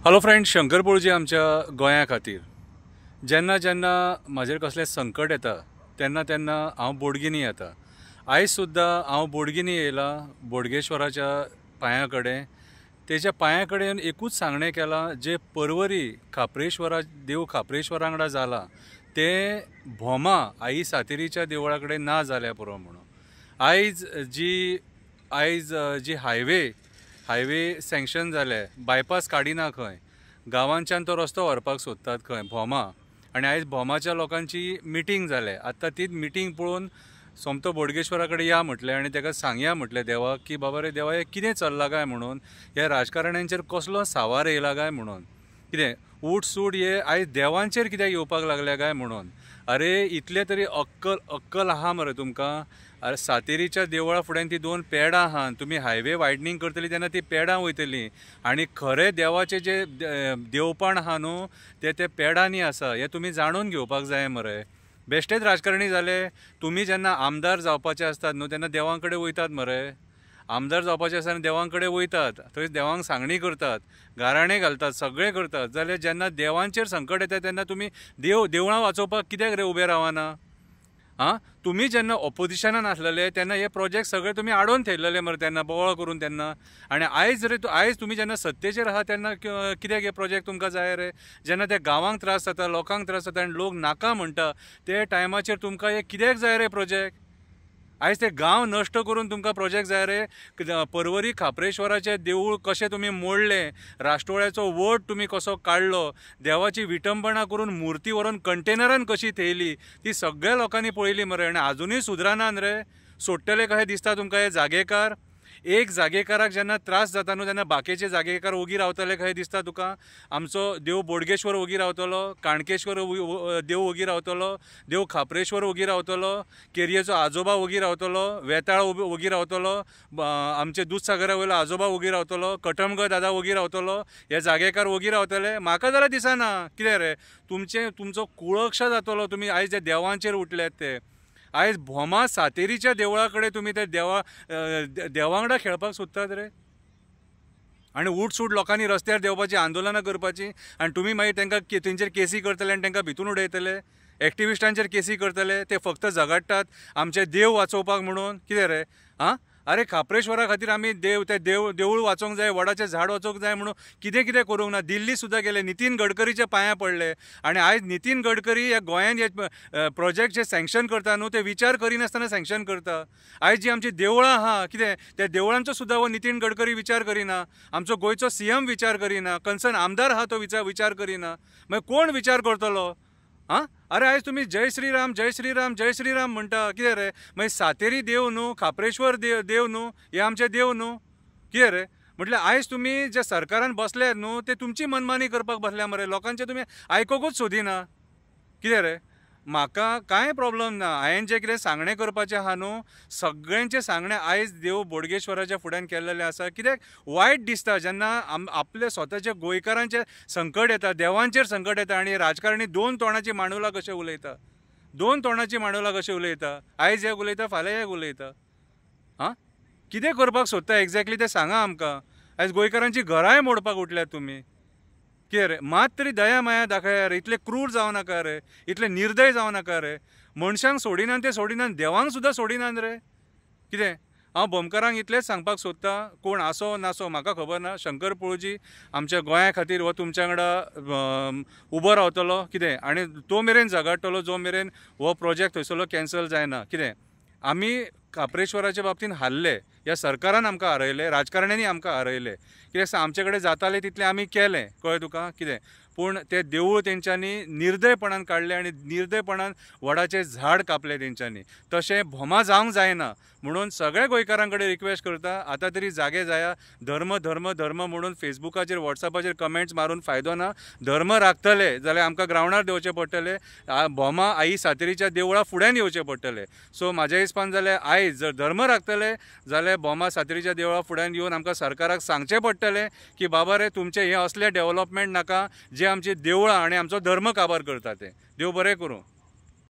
Hello friends, शंकरपूळजी आमच्या गोंया खातीर जेन्ना जेन्ना म्हाजेर कसलें संकट येता तेन्ना तेन्ना हांव बोडगिनी येता। आयज सुद्दां हांव बोडगिनी येयलां बोडगेश्वराच्या पांया कडेन। तेच्या पांया कडेन एकूच सांगणें केलां, जे परवरी खापरेश्वरा देव खापरेश्वरा वांगडा जालां तें भोमा आई सातेरीच्या देवळा कडेन ना जाल्या पुरो म्हणून। आयज जी हायवे सँक्शन जाले, बायपास काडिना खंय, गांवांच्यान तो रस्तो व्हरपाक सोदतात खंय भोमा, आनी आयज भोमाच्या लोकांची मिटींग जाले। आतां तीच मिटींग पळोवन सोमतो बोडगेश्वरा कडेन या म्हटलें आनी ताका सांगया म्हटलें देवाक की बाबा रे देवा, हें कितें चल्लां काय म्हणून, ह्या राजकारण्यांचेर कसलो सावार येयला काय म्हणून, कितें उठ सूट हे आयज देवांचेर कित्याक येवपाक लागल्या काय म्हणून। अरे इतले तरी अक्कल आहा मरे तुमकां? अरे सातेरीच्या देवळा फुड्यान ती दोन पेडां आहा, तुमी हायवे वायडनींग करतली तेन्ना ती पेडां वयतली, आनी खरें देवाचें जे देवपण आहा न्हू ते पेडांनी आसा, हें तुमी जाणून घेवपाक जाय मरे। बेश्टेच राजकारणी जाले, तुमी जेन्ना आमदार जावपाचे आसतात न्हू तेन्ना देवां कडेन वयतात मरे। आमदार जावपाचे आसता आनी देवां कडेन वयतात, थंय देवांक सांगणी करतात, गाराणें घालतात, सगळें करतात। जाल्यार जेन्ना देवांचेर संकट येता तेन्ना तुमी देवळां वाचोवपाक कित्याक रे उबे रावना? तुमी जेन्ना ऑपोजिशनान आसलेले तेन्ना हे प्रोजेक्ट सगळे तुमी आडोवन थेयल्लेले मरे तेन्ना बोवाळ करून तेन्ना, आनी आयज तुमी जेन्ना सत्तेचेर आहा तेन्ना कित्याक हे प्रोजेक्ट तुमकां जाय रे? जेन्ना ते गांवांक त्रास जाता, लोकांक त्रास जाता आनी लोक नाका म्हणटा ते टायमाचेर तुमकां हे कित्याक जाय रे प्रोजेक्ट? आयज ते गांव नश्ट करून तुमकां प्रोजेक्ट जाय रे? परवरी खापरेश्वराचें देवूळ कशें तुमी मोडलें, राष्ट्रवाळ्याचो वोट तुमी कसो काडलो, देवाची विटंबना करून मुर्ती व्हरून कंटेनरान कशी थेयली, ती सगळ्या लोकांनी पळयली मरे। आनी आजुनूय सुदरानान रे? सोडटले कशें दिसता तुमकां हे जागेकार? एक जागेकाराक जेन्ना त्रास जाता न्हू तेन्ना बाकीचे जागेकार ओगी रावतले कशें दिसता तुका? आमचो देव बोडगेश्वर ओगी रावतलो, काणकेश्वर देव ओगी रावतलो, देव खापरेश्वर ओगी रावतलो, केरयेचो आजोबा ओगी रावतलो, वेताळ ओगी रावतलो, आमचे दूधसागरा वयलो आजोबा ओगी रावतलो, कटमगड दादा ओगी रावतलो, हे जागेकार ओगी रावतले? म्हाका जाल्यार दिसना। कितें रे तुमचो कुळक्ष जातलो तुमी आयज जे देवांचेर उठल्यात ते। आयज भोमा सातेरीच्या देवळा कडेन तुमी ते देवा वांगडा खेळपाक सोदतात रे? आनी उठ सूट लोकांनी रस्त्यार देवपाची आंदोलनां करपाची, आनी तुमी मागीर तांकां तेंचेर केसी करतले आनी तांकां भितून उडयतले, एक्टिविस्टांचेर केसी करतले, ते फक्त झगडटात आमचे देव वाचोवपाक म्हणून। कितें रे? अरे खापरेश्वरा खातीर आमी देवूळ वाचोवंक जाय, वडाचें झाड वाचोवंक जाय म्हणून कितें कितें करूंक ना। दिल्ली सुद्दां गेले, नितीन गडकरीच्या पांया पडले, आनी आयज नितीन गडकरी ह्या गोंयान हे प्रोजेक्ट जे सँक्शन करता न्हू ते विचार करिनासतना सँक्शन करता। आयज जी आमची देवळां आहा कितें त्या देवळांचो सुद्दां हो नितीन गडकरी विचार करिना, आमचो गोंयचो CM विचार करिना, कन्सर्न आमदार आहा तो विचार करिना, मागीर कोण विचार करतलो? अरे आयज तुमी जय श्रीराम जय श्रीराम जय श्रीराम म्हणटा, कितें रे? मागीर सातेरी देव न्हू, खापरेश्वर देव न्हू, हे आमचे देव न्हू, कितें रे? म्हटल्यार आयज तुमी जे सरकारान बसल्यात न्हू ते तुमची मनमानी करपाक बसल्या मरे, लोकांचे तुमी आयकोंकूच सोदिना। कितें रे? म्हाका कांय प्रॉब्लम ना, हांवें जें कितें सांगणें करपाचें आहा न्हू सगळ्यांचें सांगणें आयज देव बोडगेश्वराच्या फुड्यान केल्लेलें आसा। कित्याक वायट दिसता जेन्ना आपले स्वताच्या गोंयकारांचेर संकट येता, देवांचेर संकट येता, आनी राजकारणी दोन तोंडाची मांडुलां कशें उलयता, आयज एक उलयता फाल्यां एक उलयता। कितें करपाक सोदता एक्झॅक्टली तें सांगा आमकां। आयज गोंयकारांची घरांय मोडपाक उठल्यात तुमी। कितें रे? मात तरी दया माया दाखया रे, इतले क्रूर जावं नाका रे, इतले निर्दय जावं नाका रे। मनशांक सोडिनात ते सोडिनात, देवांक सुद्दां सोडिनात रे। कितें? हांव बोमकारांक इतलेंच सांगपाक सोदतां, कोण आसो नासो म्हाका खबर ना, शंकरपूळजी आमच्या गोंया खातीर हो तुमच्या वांगडा उबो रावतलो, कितें, आनी तो मेरेन झगडटलो जो मेरेन हो प्रोजेक्ट थंयसरलो कॅन्सल जायना। कितें? आमी खापरेश्वराच्या बाबतींत हारले, ह्या सरकारान आमकां हारयले, राजकारण्यांनी आमकां हारयले। कित्याक आमचे कडेन जातालें तितलें आमी केलें, कळ्ळें तुका? कितें? पूण तें देवूळ तेंच्यांनी निर्दयपणान काडलें आनी निर्दयपणान वडाचें झाड कापलें तेंच्यांनी। तशें भोमा जावंक जायना म्हणून सगळ्या गोंयकारां कडेन रिक्वेस्ट करता, आतां तरी जागे जाया। धर्म धर्म धर्म म्हणून फेसबुकाचेर वॉट्सॅपाचेर कमेंट्स मारून फायदो ना। धर्म राखतले जाल्यार आमकां ग्रावंडार देंवचें पडटलें, भोमा आई सातेरीच्या देवळा फुड्यान येवचें पडटलें। सो म्हाज्या हिसपान जाल्यार आयज जर धर्म राखतले जाल्यार भोमा सातेरीच्या देवळा फुड्यान येवन आमकां सरकाराक सांगचें पडटलें की बाबा रे तुमचें हें असलें डेव्हलपमेंट नाका जे आमची देवळां आनी आमचो धर्म काबार करता ते। देव बरें करूं।